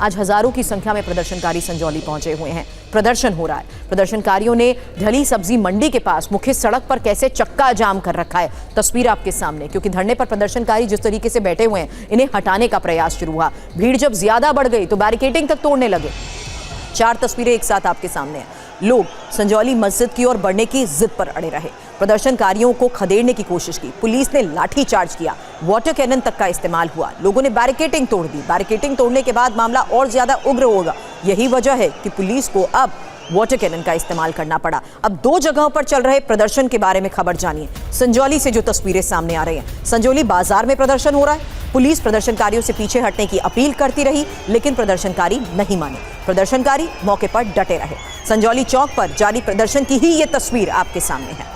आज हजारों की संख्या में प्रदर्शनकारी संजौली पहुंचे हुए हैं। प्रदर्शन हो रहा है। प्रदर्शनकारियों ने ढली सब्जी मंडी के पास मुख्य सड़क पर कैसे चक्का जाम कर रखा है, तस्वीर आपके सामने। क्योंकि धरने पर प्रदर्शनकारी जिस तरीके से बैठे हुए हैं, इन्हें हटाने का प्रयास शुरू हुआ। भीड़ जब ज्यादा बढ़ गई तो बैरिकेडिंग तक तोड़ने लगे। 4 तस्वीरें एक साथ आपके सामने हैं। लोग संजौली मस्जिद की ओर बढ़ने की जिद पर अड़े रहे। प्रदर्शनकारियों को खदेड़ने की कोशिश की। पुलिस ने लाठी चार्ज किया। वाटर कैनन तक का इस्तेमाल हुआ। लोगों ने बैरिकेडिंग तोड़ दी। बैरिकेडिंग तोड़ने के बाद मामला और ज्यादा उग्र होगा। यही वजह है कि पुलिस को अब वाटर कैनन का इस्तेमाल करना पड़ा। अब 2 जगहों पर चल रहे प्रदर्शन के बारे में खबर जानिए। संजौली से जो तस्वीरें सामने आ रही हैं, संजौली बाजार में प्रदर्शन हो रहा है। पुलिस प्रदर्शनकारियों से पीछे हटने की अपील करती रही, लेकिन प्रदर्शनकारी नहीं माने। प्रदर्शनकारी मौके पर डटे रहे। संजौली चौक पर जारी प्रदर्शन की ही ये तस्वीर आपके सामने है।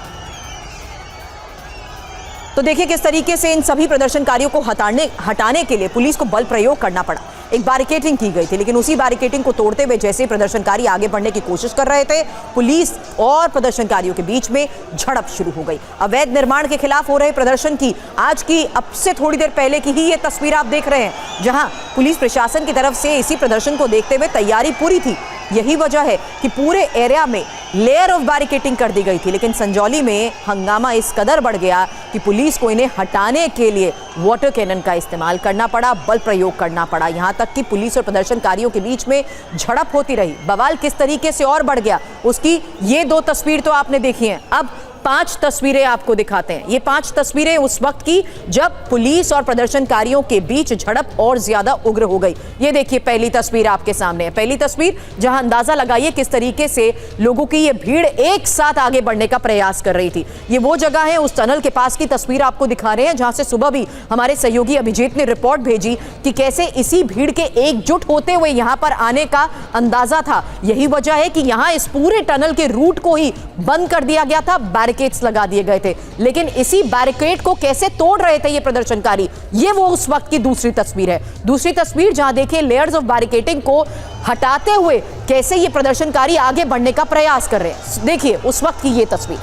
तो देखिए किस तरीके से इन सभी प्रदर्शनकारियों को हटाने के लिए पुलिस को बल प्रयोग करना पड़ा। एक बैरिकेडिंग की गई थी, लेकिन उसी बैरिकेडिंग को तोड़ते हुए जैसे ही प्रदर्शनकारी आगे बढ़ने की कोशिश कर रहे थे, पुलिस और प्रदर्शनकारियों के बीच में झड़प शुरू हो गई। अवैध निर्माण के खिलाफ हो रहे प्रदर्शन की आज की अब से थोड़ी देर पहले की ही ये तस्वीर आप देख रहे हैं, जहां पुलिस प्रशासन की तरफ से इसी प्रदर्शन को देखते हुए तैयारी पूरी थी। यही वजह है कि पूरे एरिया में लेयर ऑफ बैरिकेडिंग कर दी गई थी, लेकिन संजौली में हंगामा इस कदर बढ़ गया कि पुलिस को इन्हें हटाने के लिए वाटर कैनन का इस्तेमाल करना पड़ा, बल प्रयोग करना पड़ा। यहां तक कि पुलिस और प्रदर्शनकारियों के बीच में झड़प होती रही। बवाल किस तरीके से और बढ़ गया, उसकी ये 2 तस्वीर तो आपने देखी हैं। अब 5 तस्वीरें आपको दिखाते हैं। ये 5 तस्वीरें उस वक्त की जब पुलिस और प्रदर्शनकारियों के बीच झड़प और ज्यादा उग्र हो गई। ये देखिए पहली तस्वीर आपके सामने है। पहली तस्वीर जहां अंदाजा लगाइए किस तरीके से लोगों की ये भीड़ एक साथ आगे बढ़ने का प्रयास कर रही थी। ये वो जगह है, उस टनल के पास की तस्वीर आपको दिखा रहे हैं, जहां से सुबह भी हमारे सहयोगी अभिजीत ने रिपोर्ट भेजी कि कैसे इसी भीड़ के एकजुट होते हुए यहां पर आने का अंदाजा था। यही वजह है कि यहां इस पूरे टनल के रूट को ही बंद कर दिया गया था, बैरिकेड्स लगा दिए गए थे। लेकिन इसी बैरिकेड को कैसे तोड़ रहे थे ये प्रदर्शनकारी, ये वो उस वक्त की दूसरी तस्वीर है। दूसरी तस्वीर जहां देखिए लेयर्स ऑफ बैरिकेडिंग को हटाते हुए कैसे ये प्रदर्शनकारी आगे बढ़ने का प्रयास कर रहे हैं। देखिए उस वक्त की ये तस्वीर।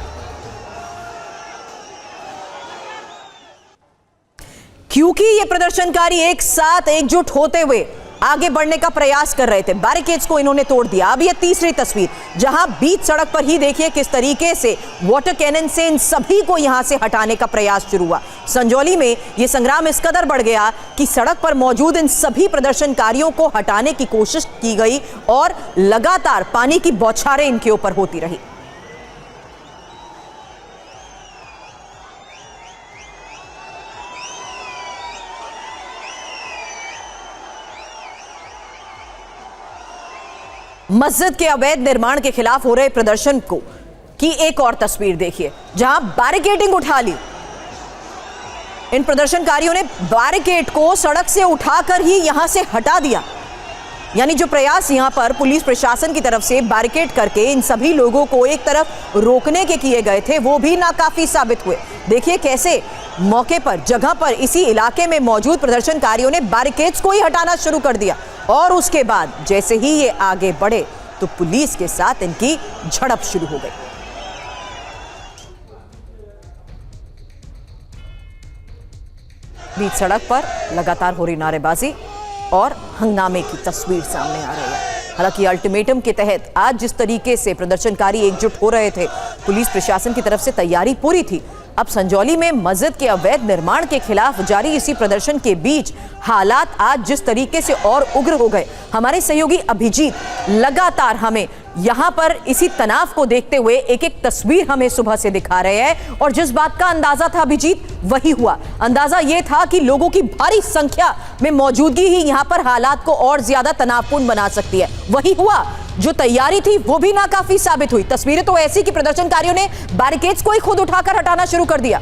क्योंकि ये प्रदर्शनकारी एक साथ एकजुट होते हुए आगे बढ़ने का प्रयास कर रहे थे, बैरिकेड्स को इन्होंने तोड़ दिया। अब ये तीसरी तस्वीर जहां बीच सड़क पर ही देखिए किस तरीके से वाटर कैनन से इन सभी को यहां से हटाने का प्रयास शुरू हुआ। संजौली में ये संग्राम इस कदर बढ़ गया कि सड़क पर मौजूद इन सभी प्रदर्शनकारियों को हटाने की कोशिश की गई और लगातार पानी की बौछारें इनके ऊपर होती रही। मस्जिद के अवैध निर्माण के खिलाफ हो रहे प्रदर्शन को की एक और तस्वीर देखिए, जहां बैरिकेडिंग उठा ली। इन प्रदर्शनकारियों ने बैरिकेड को सड़क से उठाकर ही यहां से हटा दिया। यानी जो प्रयास यहां पर पुलिस प्रशासन की तरफ से बैरिकेड करके इन सभी लोगों को एक तरफ रोकने के किए गए थे, वो भी नाकाफी साबित हुए। देखिए कैसे मौके पर, जगह पर, इसी इलाके में मौजूद प्रदर्शनकारियों ने बैरिकेड्स को ही हटाना शुरू कर दिया। और उसके बाद जैसे ही ये आगे बढ़े तो पुलिस के साथ इनकी झड़प शुरू हो गई। बीच सड़क पर लगातार हो रही नारेबाजी और हंगामे की तस्वीर सामने आ रही है। हालांकि अल्टीमेटम के तहत आज जिस तरीके से प्रदर्शनकारी एकजुट हो रहे थे, पुलिस प्रशासन की तरफ से तैयारी पूरी थी। अब संजौली में मस्जिद के अवैध निर्माण के खिलाफ जारी इसी प्रदर्शन के बीच हालात आज जिस तरीके से और उग्र हो गए, हमारे सहयोगी अभिजीत लगातार हमें यहां पर इसी तनाव को देखते हुए एक एक तस्वीर हमें सुबह से दिखा रहे हैं। और जिस बात का अंदाजा था अभिजीत, वही हुआ। अंदाजा यह था कि लोगों की भारी संख्या में मौजूदगी ही यहां पर हालात को और ज्यादा तनावपूर्ण बना सकती है। वही हुआ। जो तैयारी थी वो भी नाकाफी साबित हुई। तस्वीरें तो ऐसी कि प्रदर्शनकारियों ने बैरिकेड्स को ही खुद उठाकर हटाना शुरू कर दिया।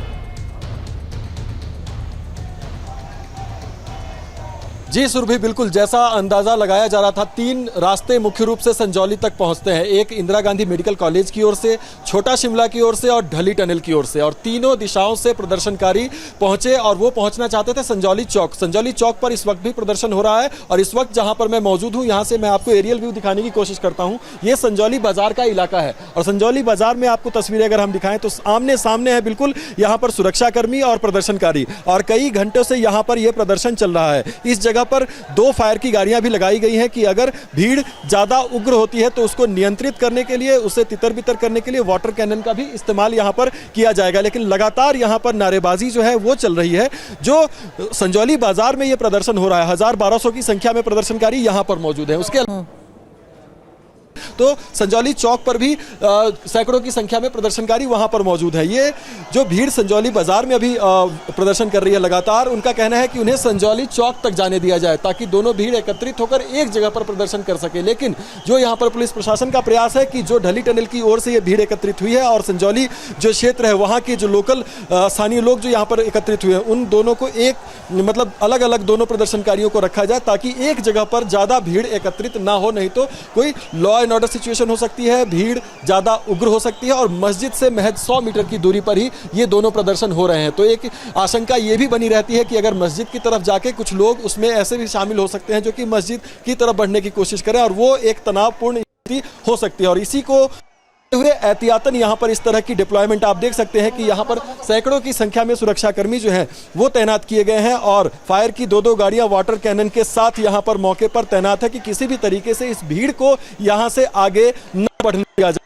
जी सुरभि, बिल्कुल जैसा अंदाजा लगाया जा रहा था, 3 रास्ते मुख्य रूप से संजौली तक पहुंचते हैं। एक इंदिरा गांधी मेडिकल कॉलेज की ओर से, छोटा शिमला की ओर से और ढली टनल की ओर से, और तीनों दिशाओं से प्रदर्शनकारी पहुंचे और वो पहुंचना चाहते थे संजौली चौक। संजौली चौक पर इस वक्त भी प्रदर्शन हो रहा है और इस वक्त जहां पर मैं मौजूद हूं, यहां से मैं आपको एरियल व्यू दिखाने की कोशिश करता हूं। ये संजौली बाजार का इलाका है और संजौली बाजार में आपको तस्वीरें अगर हम दिखाएं तो आमने सामने है बिल्कुल यहाँ पर सुरक्षाकर्मी और प्रदर्शनकारी, और कई घंटों से यहाँ पर यह प्रदर्शन चल रहा है। इस जगह जगह पर 2 फायर की गाड़ियां भी लगाई गई हैं कि अगर भीड़ ज़्यादा उग्र होती है तो उसको नियंत्रित करने के लिए, उसे तितर-बितर करने के लिए वाटर कैनन का भी इस्तेमाल यहाँ पर किया जाएगा। लेकिन लगातार यहाँ पर नारेबाजी जो है वो चल रही है। जो संजौली बाजार में ये प्रदर्शन हो रहा है, 1000-1200 की संख्या में प्रदर्शनकारी यहाँ पर मौजूद है। उसके तो संजौली चौक पर भी सैकड़ों की संख्या में प्रदर्शनकारी वहां पर मौजूद है। ये जो भीड़ संजौली बाजार में अभी प्रदर्शन कर रही है लगातार, उनका कहना है कि उन्हें संजौली चौक तक जाने दिया जाए ताकि दोनों भीड़ एकत्रित होकर एक जगह पर प्रदर्शन कर सके। लेकिन जो यहाँ पर पुलिस प्रशासन का प्रयास है कि जो ढली टनल की ओर से ये भीड़ एकत्रित हुई है और संजौली जो क्षेत्र है वहाँ के जो लोकल स्थानीय लोग जो यहाँ पर एकत्रित हुए हैं, उन दोनों को एक मतलब अलग अलग दोनों प्रदर्शनकारियों को रखा जाए ताकि एक जगह पर ज़्यादा भीड़ एकत्रित ना हो, नहीं तो कोई लॉ एंड ऑर्डर सिचुएशन हो सकती है, भीड़ ज़्यादा उग्र हो सकती है। और मस्जिद से महज 100 मीटर की दूरी पर ही ये दोनों प्रदर्शन हो रहे हैं। तो एक आशंका ये भी बनी रहती है कि अगर मस्जिद की तरफ जाके कुछ लोग उसमें ऐसे भी शामिल हो सकते हैं जो कि मस्जिद की तरफ बढ़ने की कोशिश करें और वो एक तनावपूर्ण स्थिति हो सकती है। और इसी को हुए एहतियातन यहाँ पर इस तरह की डिप्लॉयमेंट आप देख सकते हैं कि यहाँ पर सैकड़ों की संख्या में सुरक्षाकर्मी जो हैं वो तैनात किए गए हैं और फायर की 2-2 गाड़ियाँ वाटर कैनन के साथ यहाँ पर मौके पर तैनात है कि किसी भी तरीके से इस भीड़ को यहाँ से आगे न बढ़ने दिया जाए।